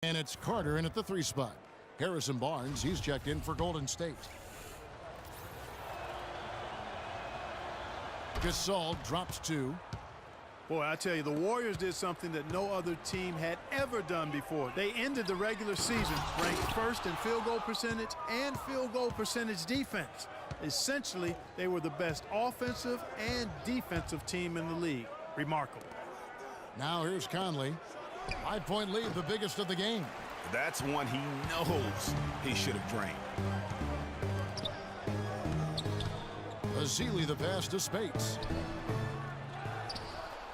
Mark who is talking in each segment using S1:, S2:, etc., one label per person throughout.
S1: And it's Carter in at the 3 spot. Harrison Barnes, he's checked in for Golden State. Gasol drops 2.
S2: Boy, I tell you, the Warriors did something that no other team had ever done before. They ended the regular season ranked first in field goal percentage and field goal percentage defense. Essentially, they were the best offensive and defensive team in the league. Remarkable.
S1: Now here's Conley. 5-point lead, the biggest of the game.
S3: That's one he knows he should have drained.
S1: Ezeli the pass to Spates.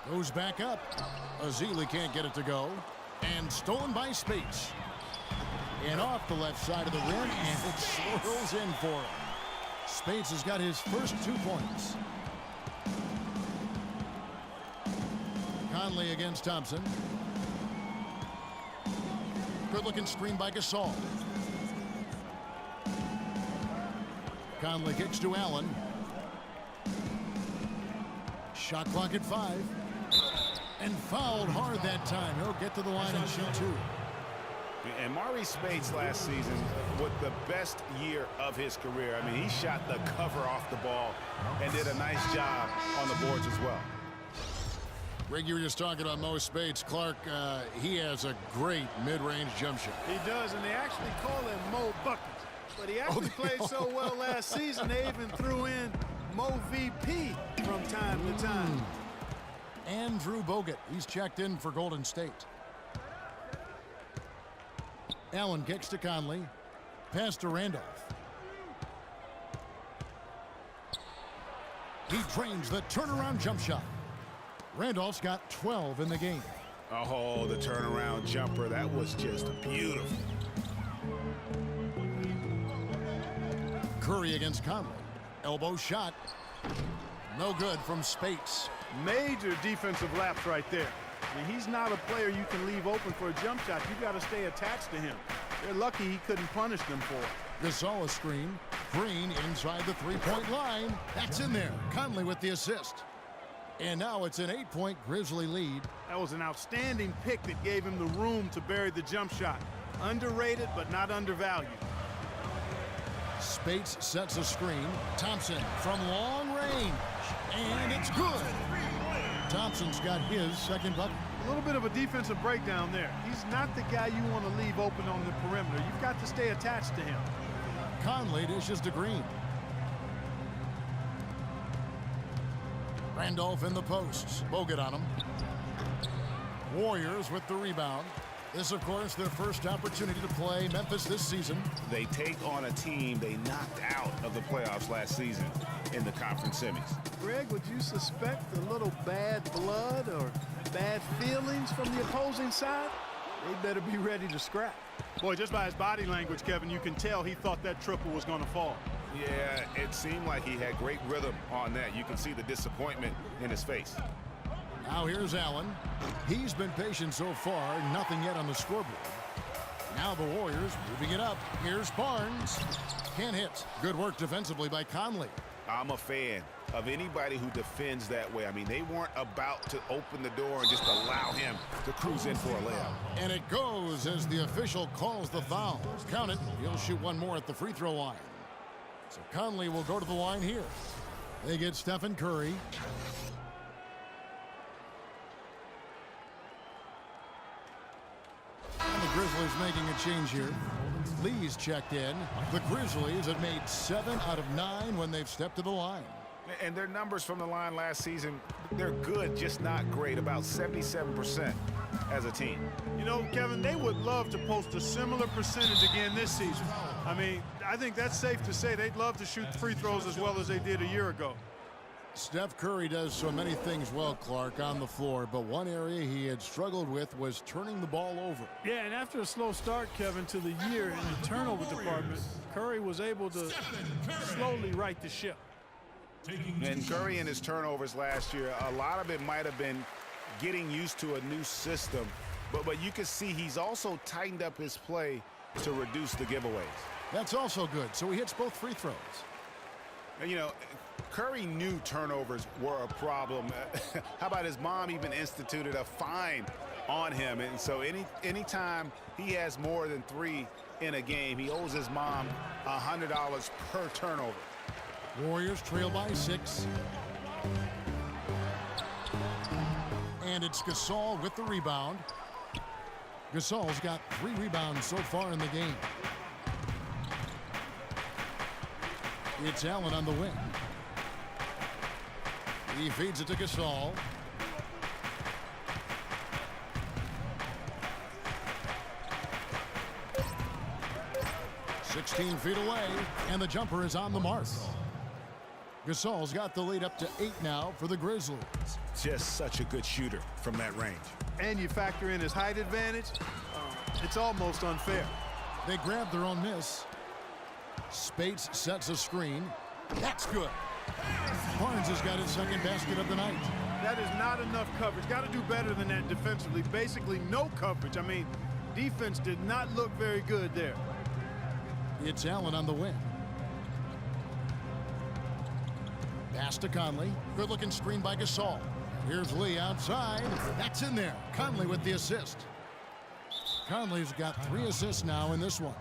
S1: Goes back up. Ezeli can't get it to go. And stolen by Spates. And off the left side of the rim, and it swirls in for him. Spates has got his first 2 points. Conley against Thompson. Good-looking screen by Gasol. Conley kicks to Allen. Shot clock at 5. And fouled hard that time. He'll get to the line and shoot 2.
S3: And Maurice Spates last season with the best year of his career. I mean, he shot the cover off the ball and did a nice job on the boards as well.
S1: Greg, you were just talking about Mo Spates. Clark, he has a great mid-range jump shot.
S2: He does, and they actually call him Mo Buckets. But he actually played so well last season, they even threw in Mo VP from time to time.
S1: Andrew Bogut, he's checked in for Golden State. Allen kicks to Conley. Pass to Randolph. He drains the turnaround jump shot. Randolph's got 12 in the game.
S3: Oh, the turnaround jumper. That was just beautiful.
S1: Curry against Conley. Elbow shot. No good from Spates.
S2: Major defensive lapse right there. I mean, he's not a player you can leave open for a jump shot. You got to stay attached to him. They're lucky he couldn't punish them for it.
S1: Gasol screen. Green inside the 3-point line. That's in there. Conley with the assist. And now it's an 8-point Grizzly lead.
S2: That was an outstanding pick that gave him the room to bury the jump shot. Underrated, but not undervalued.
S1: Spates sets a screen. Thompson from long range. And it's good. Thompson's got his second bucket.
S2: A little bit of a defensive breakdown there. He's not the guy you want to leave open on the perimeter. You've got to stay attached to him.
S1: Conley dishes to Green. Randolph in the posts. Bogut on him. Warriors with the rebound. This, of course, their first opportunity to play Memphis this season.
S3: They take on a team they knocked out of the playoffs last season in the conference semis.
S2: Greg, would you suspect a little bad blood or bad feelings from the opposing side? They better be ready to scrap. Boy, just by his body language, Kevin, you can tell he thought that triple was going to fall.
S3: Yeah, it seemed like he had great rhythm on that. You can see the disappointment in his face.
S1: Now here's Allen. He's been patient so far, nothing yet on the scoreboard. Now the Warriors moving it up. Here's Barnes. Can't hit. Good work defensively by Conley.
S3: I'm a fan of anybody who defends that way. I mean, they weren't about to open the door and just allow him to cruise in for a layup.
S1: And it goes as the official calls the foul. Count it. He'll shoot one more at the free throw line. So Conley will go to the line here. They get Stephen Curry. And the Grizzlies making a change here. Lee's checked in. The Grizzlies have made 7 out of 9 when they've stepped to the line.
S3: And their numbers from the line last season, they're good, just not great. About 77% as a team.
S2: You know, Kevin, they would love to post a similar percentage again this season. I mean, I think that's safe to say they'd love to shoot free throws as well as they did a year ago.
S1: Steph Curry does so many things well, Clark, on the floor, but one area he had struggled with was turning the ball over.
S2: Yeah, and after a slow start, Kevin, to the year in the turnover department, Curry was able to slowly right the ship.
S3: And Curry and his turnovers last year, a lot of it might have been getting used to a new system, but you can see he's also tightened up his play to reduce the giveaways.
S1: That's also good, so he hits both free throws.
S3: And, you know, Curry knew turnovers were a problem. How about his mom even instituted a fine on him. And so anytime he has more than 3 in a game, he owes his mom $100 per turnover.
S1: Warriors trail by 6. And it's Gasol with the rebound. Gasol's got 3 rebounds so far in the game. It's Allen on the wing. He feeds it to Gasol. "16 feet away, and the jumper is on the mark." Gasol's got the lead up to 8 now for the Grizzlies.
S3: Just such a good shooter from that range.
S2: And you factor in his height advantage, it's almost unfair.
S1: They grab their own miss. Spates sets a screen. That's good. Barnes has got his second basket of the night.
S2: That is not enough coverage. Got to do better than that defensively. Basically no coverage. I mean, defense did not look very good there.
S1: It's Allen on the wing. Pass to Conley. Good-looking screen by Gasol. Here's Lee outside. That's in there. Conley with the assist. Conley's got 3 assists now in this one.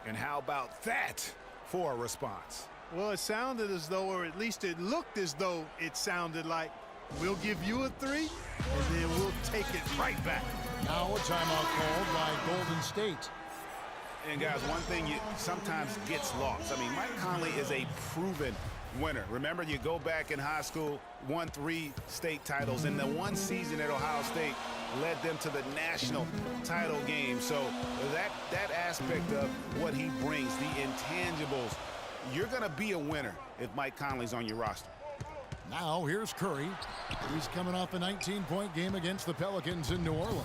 S3: And how about that for a response?
S2: Well, it sounded as though, or at least it looked as though it sounded like, we'll give you a 3, and then we'll take it right back.
S1: Now a timeout called by Golden State.
S3: And guys, one thing you sometimes gets lost. I mean, Mike Conley is a proven winner. Remember, you go back in high school, won 3 state titles, and the one season at Ohio State led them to the national title game. So that aspect of what he brings, the intangibles, you're going to be a winner if Mike Conley's on your roster.
S1: Now here's Curry. He's coming off a 19-point game against the Pelicans in New Orleans.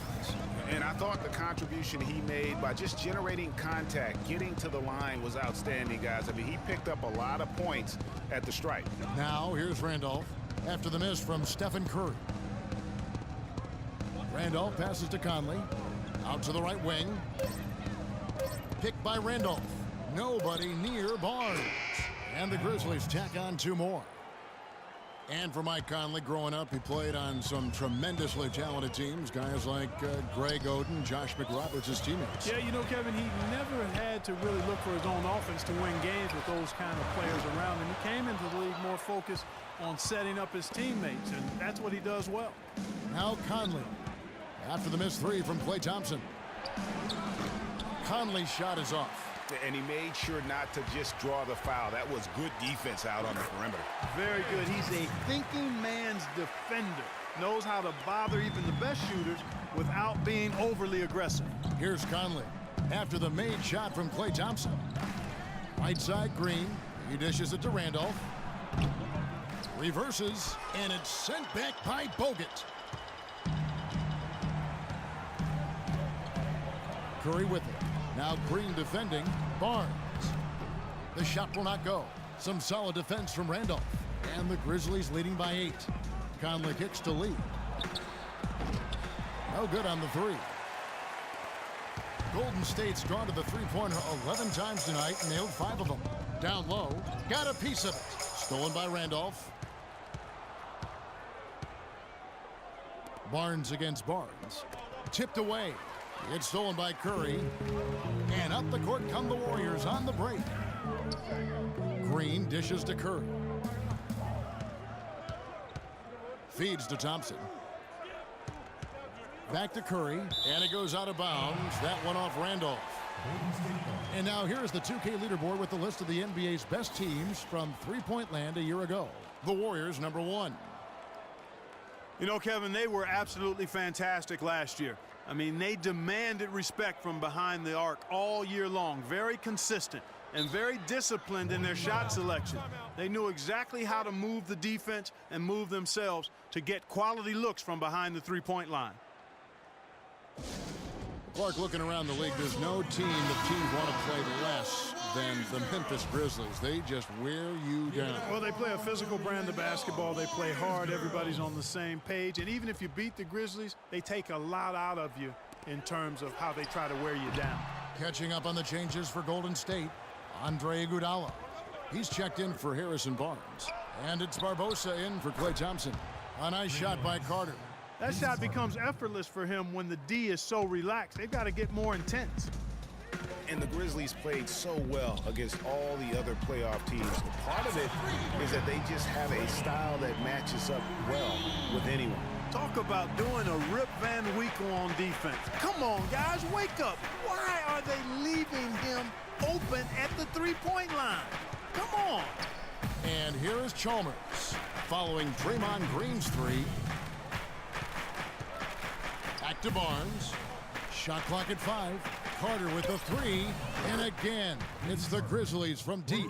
S3: And I thought the contribution he made by just generating contact, getting to the line was outstanding, guys. I mean, he picked up a lot of points at the stripe.
S1: Now here's Randolph after the miss from Stephen Curry. Randolph passes to Conley. Out to the right wing. Picked by Randolph. Nobody near Barnes. And the Grizzlies tack on 2 more. And for Mike Conley, growing up, he played on some tremendously talented teams. Guys like Greg Oden, Josh McRoberts, his teammates.
S2: Yeah, you know, Kevin, he never had to really look for his own offense to win games with those kind of players around him. He came into the league more focused on setting up his teammates, and that's what he does well.
S1: Now Conley, after the missed 3 from Klay Thompson. Conley's shot is off.
S3: And he made sure not to just draw the foul. That was good defense out on the perimeter.
S2: Very good. He's a thinking man's defender. Knows how to bother even the best shooters without being overly aggressive.
S1: Here's Conley after the made shot from Klay Thompson. Right side Green. He dishes it to Randolph. Reverses, and it's sent back by Bogut. Curry with it. Now Green defending. Barnes. The shot will not go. Some solid defense from Randolph. And the Grizzlies leading by 8. Conley kicks to Lee. No good on the 3. Golden State's gone to the three-pointer 11 times tonight, nailed 5 of them. Down low. Got a piece of it. Stolen by Randolph. Barnes against Barnes. Tipped away. It's stolen by Curry. And up the court come the Warriors on the break. Green dishes to Curry. Feeds to Thompson. Back to Curry, and it goes out of bounds. That one off Randolph. And now here's the 2K leaderboard with the list of the NBA's best teams from three-point land a year ago. The Warriors, number 1.
S2: You know, Kevin, they were absolutely fantastic last year. I mean, they demanded respect from behind the arc all year long. Very consistent and very disciplined in their shot selection. They knew exactly how to move the defense and move themselves to get quality looks from behind the three-point line.
S1: Clark, looking around the league, there's no team that teams want to play less than the Memphis Grizzlies. They just wear you down.
S2: Well, they play a physical brand of basketball. They play hard. Everybody's on the same page. And even if you beat the Grizzlies, they take a lot out of you in terms of how they try to wear you down.
S1: Catching up on the changes for Golden State, Andre Iguodala. He's checked in for Harrison Barnes. And it's Barbosa in for Klay Thompson. A nice shot by Carter.
S2: That shot becomes effortless for him when the D is so relaxed. They've got to get more intense.
S3: And the Grizzlies played so well against all the other playoff teams. Part of it is that they just have a style that matches up well with anyone.
S2: Talk about doing a Rip Van Winkle on defense. Come on, guys, wake up. Why are they leaving him open at the three-point line? Come on.
S1: And here is Chalmers following Draymond Green's three. Back to Barnes. Shot clock at 5. Carter with the three. And again, it's the Grizzlies from deep.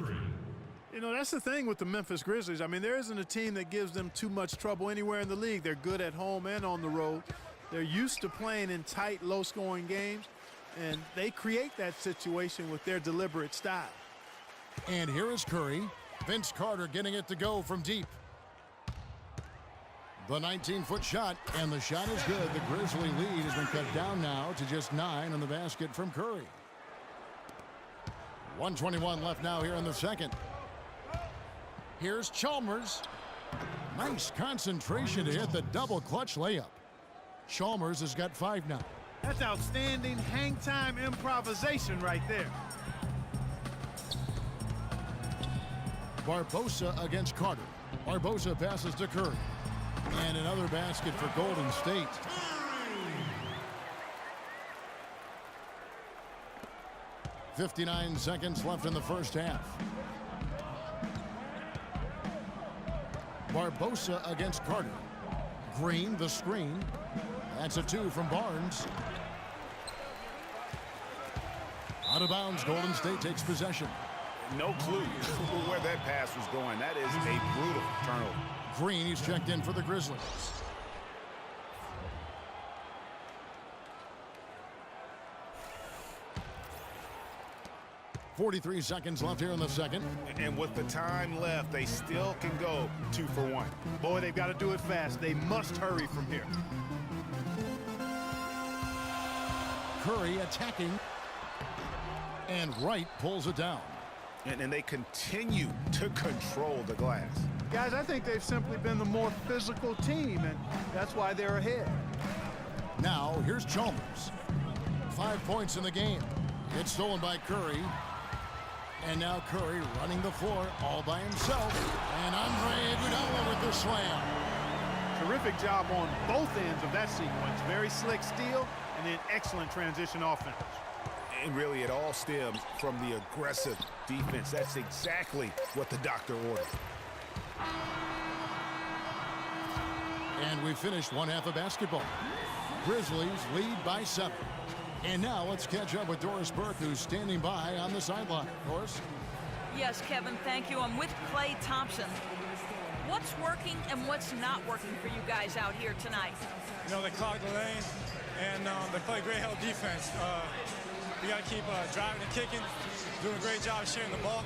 S2: You know, that's the thing with the Memphis Grizzlies. I mean, there isn't a team that gives them too much trouble anywhere in the league. They're good at home and on the road. They're used to playing in tight, low-scoring games, and they create that situation with their deliberate style.
S1: And here is Curry. Vince Carter getting it to go from deep. The 19-foot shot, and the shot is good. The Grizzly lead has been cut down now to just 9 on the basket from Curry. 1:21 left now here in the second. Here's Chalmers. Nice concentration to hit the double clutch layup. Chalmers has got 5 now.
S2: That's outstanding hang-time improvisation right there.
S1: Barbosa against Carter. Barbosa passes to Curry. And another basket for Golden State. .59 seconds left in the first half. Barbosa against Carter. Green, the screen. That's a 2 from Barnes. Out of bounds, Golden State takes possession.
S3: No clue where that pass was going. That is a brutal turnover.
S1: Green, he's checked in for the Grizzlies. .43 seconds left here in the second.
S3: And with the time left, they still can go 2 for 1.
S2: Boy, they've got to do it fast. They must hurry from here.
S1: Curry attacking. And Wright pulls it down.
S3: And they continue to control the glass.
S2: Guys, I think they've simply been the more physical team, and that's why they're ahead.
S1: Now, here's Chalmers. 5 points in the game. It's stolen by Curry. And now Curry running the floor all by himself. And Andre Iguodala with the slam.
S2: Terrific job on both ends of that sequence. Very slick steal and then excellent transition offense.
S3: And really, it all stems from the aggressive defense. That's exactly what the doctor ordered.
S1: And we finished one half of basketball. Grizzlies lead by 7. And now let's catch up with Doris Burke, who's standing by on the sideline. Doris?
S4: Yes, Kevin, thank you. I'm with Klay Thompson. What's working and what's not working for you guys out here tonight?
S5: You know, they clogged the lane, and they play great help defense. We got to keep driving and kicking, doing a great job sharing the ball,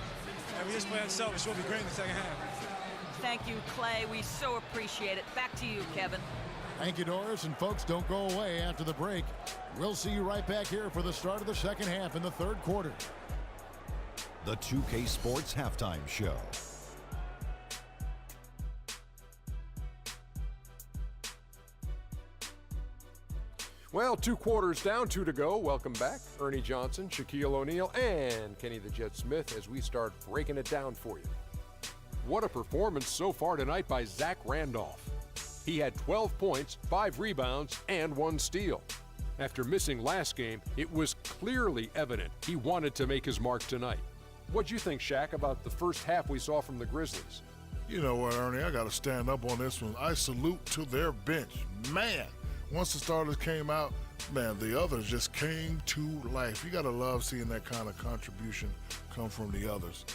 S5: and we just play ourselves. We'll be great in the second half.
S4: Thank you, Klay. We so appreciate it. Back to you, Kevin.
S1: Thank you, Doris. And folks, don't go away after the break. We'll see you right back here for the start of the second half in the third quarter.
S6: The 2K Sports Halftime Show.
S7: Well, 2 quarters down, 2 to go. Welcome back. Ernie Johnson, Shaquille O'Neal, and Kenny the Jet Smith as we start breaking it down for you. What a performance so far tonight by Zach Randolph. He had 12 points, 5 rebounds, and 1 steal. After missing last game, it was clearly evident he wanted to make his mark tonight. What'd you think, Shaq, about the first half we saw from the Grizzlies?
S8: You know what, Ernie, I got to stand up on this one. I salute to their bench. Man, once the starters came out, man, the others just came to life. You got to love seeing that kind of contribution come from the others.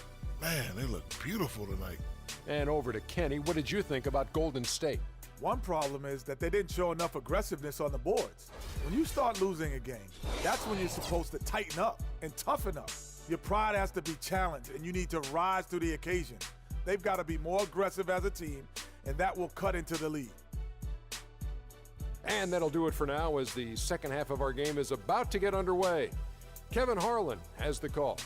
S8: Man, they look beautiful tonight.
S7: And over to Kenny. What did you think about Golden State?
S9: One problem is that they didn't show enough aggressiveness on the boards. When you start losing a game, that's when you're supposed to tighten up and toughen up. Your pride has to be challenged, and you need to rise to the occasion. They've got to be more aggressive as a team, and that will cut into the lead.
S7: And that'll do it for now as the second half of our game is about to get underway. Kevin Harlan has the call.